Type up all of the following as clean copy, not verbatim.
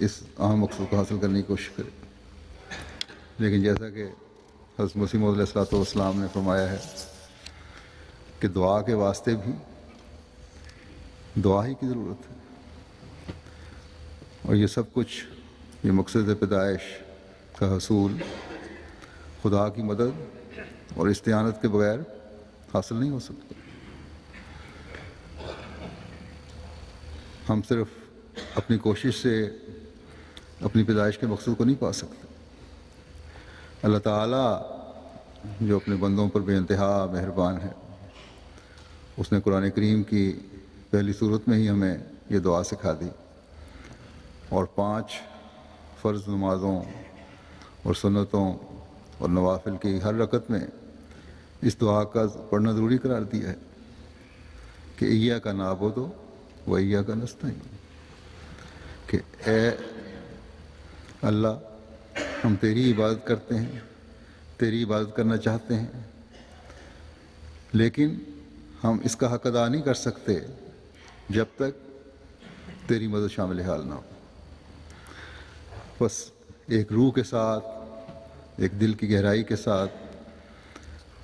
اس اہم مقصد کو حاصل کرنے کی کوشش کرے. لیکن جیسا کہ حضرت مسیح موعود علیہ الصلوۃ والسلام نے فرمایا ہے کہ دعا کے واسطے بھی دعا ہی کی ضرورت ہے، اور یہ سب کچھ، یہ مقصد پیدائش کا حصول خدا کی مدد اور استعانت کے بغیر حاصل نہیں ہو سکتا. ہم صرف اپنی کوشش سے اپنی پیدائش کے مقصد کو نہیں پا سکتے. اللہ تعالیٰ جو اپنے بندوں پر بے انتہا مہربان ہے، اس نے قرآن کریم کی پہلی صورت میں ہی ہمیں یہ دعا سکھا دی، اور 5 فرض نمازوں اور سنتوں اور نوافل کی ہر رکعت میں اس دعا کا پڑھنا ضروری قرار دیا ہے کہ ایاک نعبد و ایاک نستعین، کہ اے اللہ ہم تیری عبادت کرتے ہیں، تیری عبادت کرنا چاہتے ہیں، لیکن ہم اس کا حق ادا نہیں کر سکتے جب تک تیری مدد شامل حال نہ ہو. بس ایک روح کے ساتھ، ایک دل کی گہرائی کے ساتھ،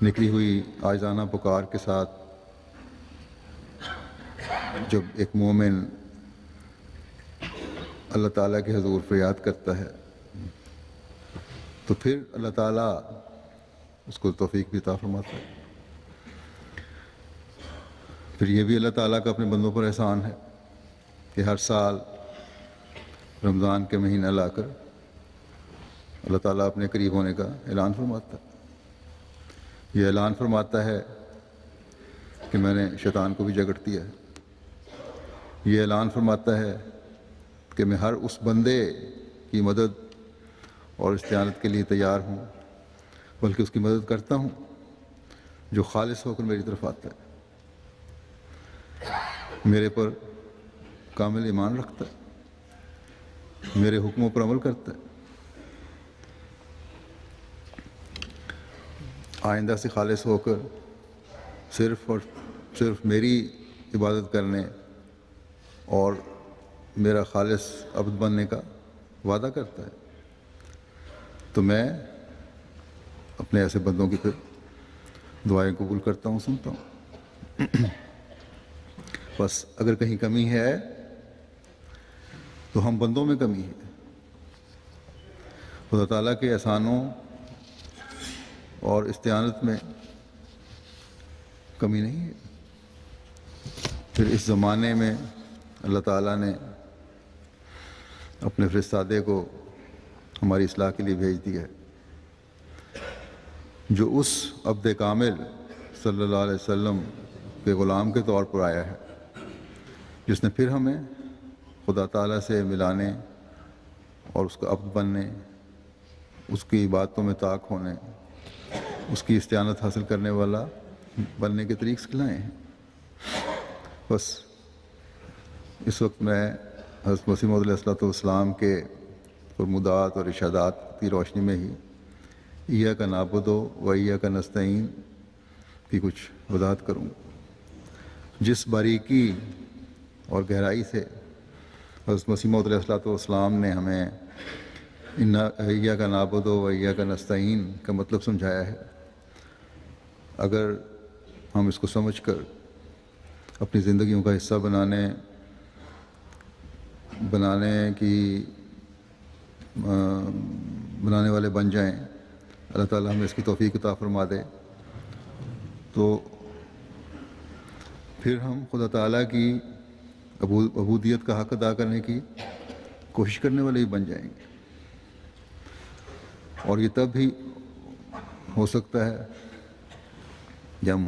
نکلی ہوئی عاجزانہ پکار کے ساتھ جب ایک مومن اللہ تعالیٰ کے حضور فریاد کرتا ہے تو پھر اللہ تعالیٰ اس کو توفیق بھی عطا فرماتا ہے. پھر یہ بھی اللہ تعالیٰ کا اپنے بندوں پر احسان ہے کہ ہر سال رمضان کے مہینہ لا کر اللہ تعالیٰ اپنے قریب ہونے کا اعلان فرماتا ہے. یہ اعلان فرماتا ہے کہ میں نے شیطان کو بھی جگڑ دیا ہے. یہ اعلان فرماتا ہے کہ میں ہر اس بندے کی مدد اور استعانت کے لیے تیار ہوں، بلکہ اس کی مدد کرتا ہوں جو خالص ہو کر میری طرف آتا ہے، میرے پر کامل ایمان رکھتا ہے، میرے حکموں پر عمل کرتا ہے، آئندہ سے خالص ہو کر صرف اور صرف میری عبادت کرنے اور میرا خالص عبد بننے کا وعدہ کرتا ہے. تو میں اپنے ایسے بندوں کی پھر دعائیں قبول کرتا ہوں، سنتا ہوں. بس اگر کہیں کمی ہے تو ہم بندوں میں کمی ہے. خدا تعالیٰ کے احسانوں اور استعانت میں کمی نہیں ہے. پھر اس زمانے میں اللہ تعالیٰ نے اپنے فرستادے کو ہماری اصلاح کے لیے بھیج دیا ہے، جو اس عبد کامل صلی اللہ علیہ وسلم کے غلام کے طور پر آیا ہے، جس نے پھر ہمیں خدا تعالیٰ سے ملانے اور اس کا عبد بننے، اس کی عبادتوں میں طاق ہونے، اس کی استعانت حاصل کرنے والا بننے کے طریق سکھلائے ہیں. بس اس وقت میں حضرت مسیح موعود علیہ الصلوۃ والسلام کے فرمودات اور ارشادات کی روشنی میں ہی ایاک نعبد و ایاک نستعین کی کچھ وضاحت کروں. جس باریکی اور گہرائی سے حضرت مسیح موعود علیہ الصلوۃ والسلام نے ہمیں ایاک نعبد و ایاک نستعین کا مطلب سمجھایا ہے، اگر ہم اس کو سمجھ کر اپنی زندگیوں کا حصہ بنانے والے بن جائیں، اللہ تعالیٰ ہمیں اس کی توفیق عطا فرما دے، تو پھر ہم خدا تعالیٰ کی عبودیت کا حق ادا کرنے کی کوشش کرنے والے ہی بن جائیں گے. اور یہ تب ہی ہو سکتا ہے جب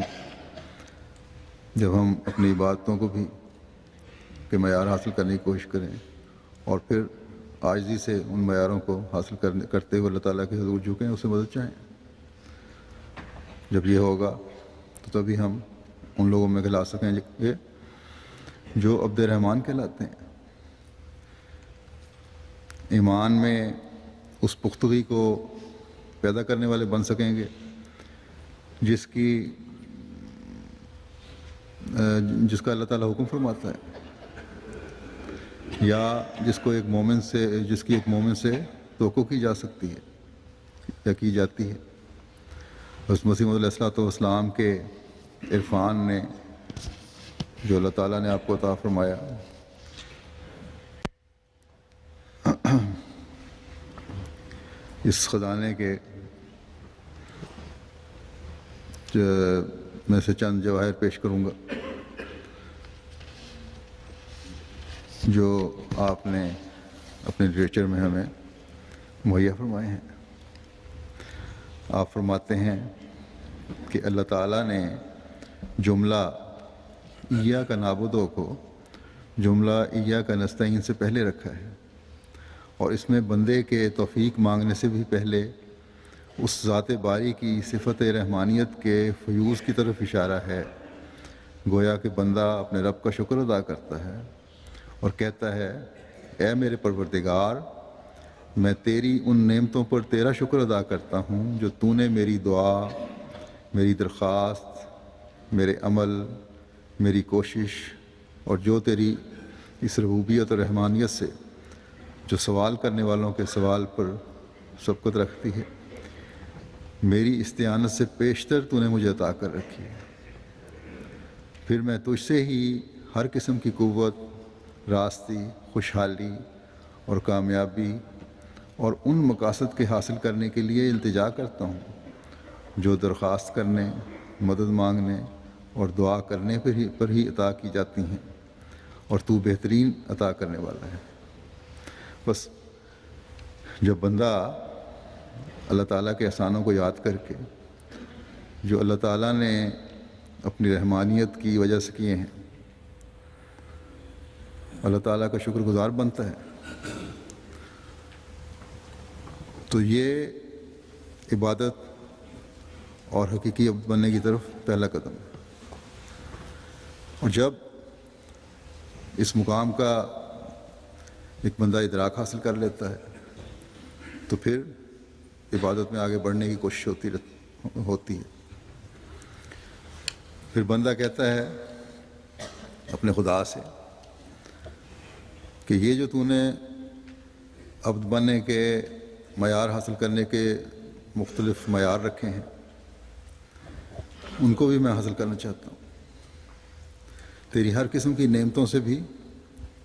ہم اپنی عبادتوں کو بھی کے معیار حاصل کرنے کی کوشش کریں، اور پھر عاجزی سے ان معیاروں کو حاصل کرتے ہوئے اللہ تعالیٰ کے حضور جھکیں، اسے مدد چاہیں. جب یہ ہوگا تو تبھی ہم ان لوگوں میں کھلا سکیں گے جو عبد رحمان کہلاتے ہیں. ایمان میں اس پختگی کو پیدا کرنے والے بن سکیں گے جس کا اللہ تعالیٰ حکم فرماتا ہے. یا جس کی ایک مومن سے توقع کی جا سکتی ہے یا کی جاتی ہے۔ حضرت مسیح موعود علیہ الصلوۃ والسلام کے عرفان نے جو اللہ تعالیٰ نے آپ کو عطا فرمایا، اس خزانے کے میں سے چند جواہر پیش کروں گا جو آپ نے اپنے لٹریچر میں ہمیں مہیا فرمائے ہیں۔ آپ فرماتے ہیں کہ اللہ تعالیٰ نے جملہ ایاک نعبدو کو جملہ ایاک نستعین سے پہلے رکھا ہے، اور اس میں بندے کے توفیق مانگنے سے بھی پہلے اس ذات باری کی صفت رحمانیت کے فیوز کی طرف اشارہ ہے۔ گویا کہ بندہ اپنے رب کا شکر ادا کرتا ہے اور کہتا ہے، اے میرے پروردگار، میں تیری ان نعمتوں پر تیرا شکر ادا کرتا ہوں جو تو نے میری دعا، میری درخواست، میرے عمل، میری کوشش اور جو تیری اس ربوبیت اور رحمانیت سے جو سوال کرنے والوں کے سوال پر سبقت رکھتی ہے، میری استعانت سے پیشتر تو نے مجھے عطا کر رکھی ہے۔ پھر میں تجھ سے ہی ہر قسم کی قوت، راستی، خوشحالی اور کامیابی اور ان مقاصد کے حاصل کرنے کے لیے التجا کرتا ہوں جو درخواست کرنے، مدد مانگنے اور دعا کرنے پر ہی عطا کی جاتی ہیں، اور تو بہترین عطا کرنے والا ہے۔ بس جب بندہ اللہ تعالیٰ کے احسانوں کو یاد کر کے جو اللہ تعالیٰ نے اپنی رحمانیت کی وجہ سے کیے ہیں، اللہ تعالیٰ کا شکر گزار بنتا ہے، تو یہ عبادت اور حقیقی عبد بننے کی طرف پہلا قدم ہے۔ اور جب اس مقام کا ایک بندہ ادراک حاصل کر لیتا ہے تو پھر عبادت میں آگے بڑھنے کی کوشش ہوتی ہے۔ پھر بندہ کہتا ہے اپنے خدا سے کہ یہ جو تو نے عبد بننے کے معیار حاصل کرنے کے مختلف معیار رکھے ہیں، ان کو بھی میں حاصل کرنا چاہتا ہوں۔ تیری ہر قسم کی نعمتوں سے بھی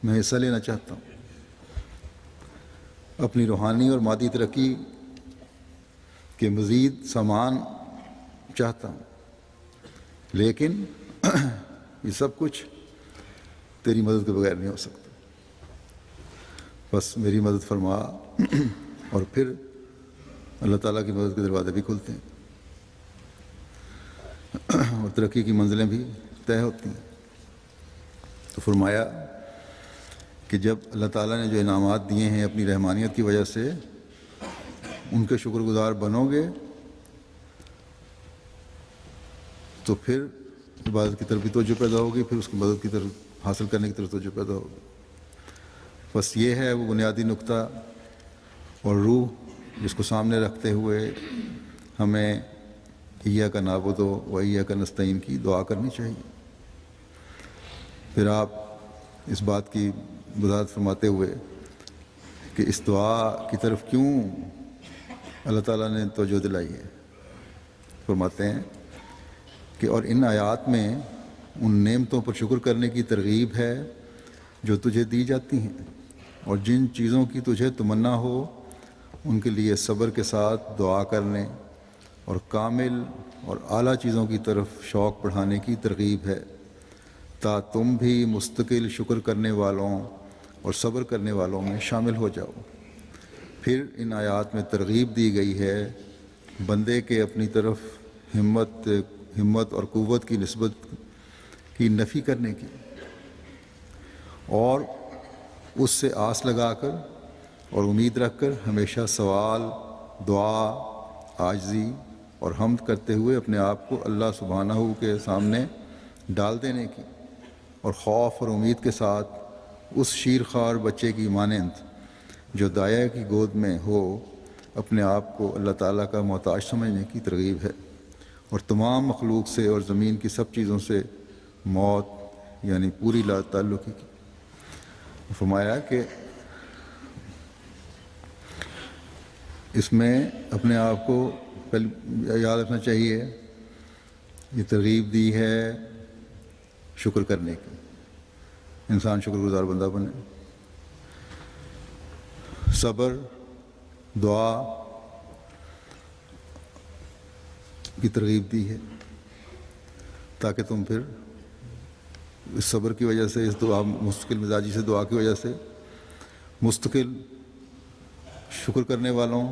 میں حصہ لینا چاہتا ہوں۔ اپنی روحانی اور مادی ترقی کے مزید سامان چاہتا ہوں، لیکن یہ سب کچھ تیری مدد کے بغیر نہیں ہو سکتا۔ بس میری مدد فرما، اور پھر اللہ تعالیٰ کی مدد کے دروازے بھی کھلتے ہیں اور ترقی کی منزلیں بھی طے ہوتی ہیں۔ تو فرمایا کہ جب اللہ تعالیٰ نے جو انعامات دیے ہیں اپنی رحمانیت کی وجہ سے، ان کے شکر گزار بنو گے تو پھر عبادت کی طرف بھی توجہ پیدا ہوگی، پھر اس کی مدد کی طرف حاصل کرنے کی طرف توجہ پیدا ہوگی۔ بس یہ ہے وہ بنیادی نقطہ اور روح جس کو سامنے رکھتے ہوئے ہمیں ایاک نعبدو و ایاک نستعین کی دعا کرنی چاہیے۔ پھر آپ اس بات کی وضاحت فرماتے ہوئے کہ اس دعا کی طرف کیوں اللہ تعالیٰ نے توجہ دلائی ہے، فرماتے ہیں کہ اور ان آیات میں ان نعمتوں پر شکر کرنے کی ترغیب ہے جو تجھے دی جاتی ہیں، اور جن چیزوں کی تجھے تمنا ہو ان کے لیے صبر کے ساتھ دعا کرنے اور کامل اور اعلیٰ چیزوں کی طرف شوق بڑھانے کی ترغیب ہے، تا تم بھی مستقل شکر کرنے والوں اور صبر کرنے والوں میں شامل ہو جاؤ۔ پھر ان آیات میں ترغیب دی گئی ہے بندے کے اپنی طرف ہمت اور قوت کی نسبت کی نفی کرنے کی، اور اس سے آس لگا کر اور امید رکھ کر ہمیشہ سوال، دعا، عاجزی اور حمد کرتے ہوئے اپنے آپ کو اللہ سبحانہ کے سامنے ڈال دینے کی، اور خوف اور امید کے ساتھ اس شیرخوار بچے کی مانند جو دایا کی گود میں ہو اپنے آپ کو اللہ تعالیٰ کا محتاج سمجھنے کی ترغیب ہے، اور تمام مخلوق سے اور زمین کی سب چیزوں سے موت یعنی پوری لا تعلقی کی۔ فرمایا کہ اس میں اپنے آپ کو پہلے یاد رکھنا چاہیے، یہ ترغیب دی ہے شکر کرنے کی، انسان شکر گزار بندہ بنے، صبر، دعا کی ترغیب دی ہے تاکہ تم پھر اس صبر کی وجہ سے، اس دعا، مستقل مزاجی سے دعا کی وجہ سے مستقل شکر کرنے والوں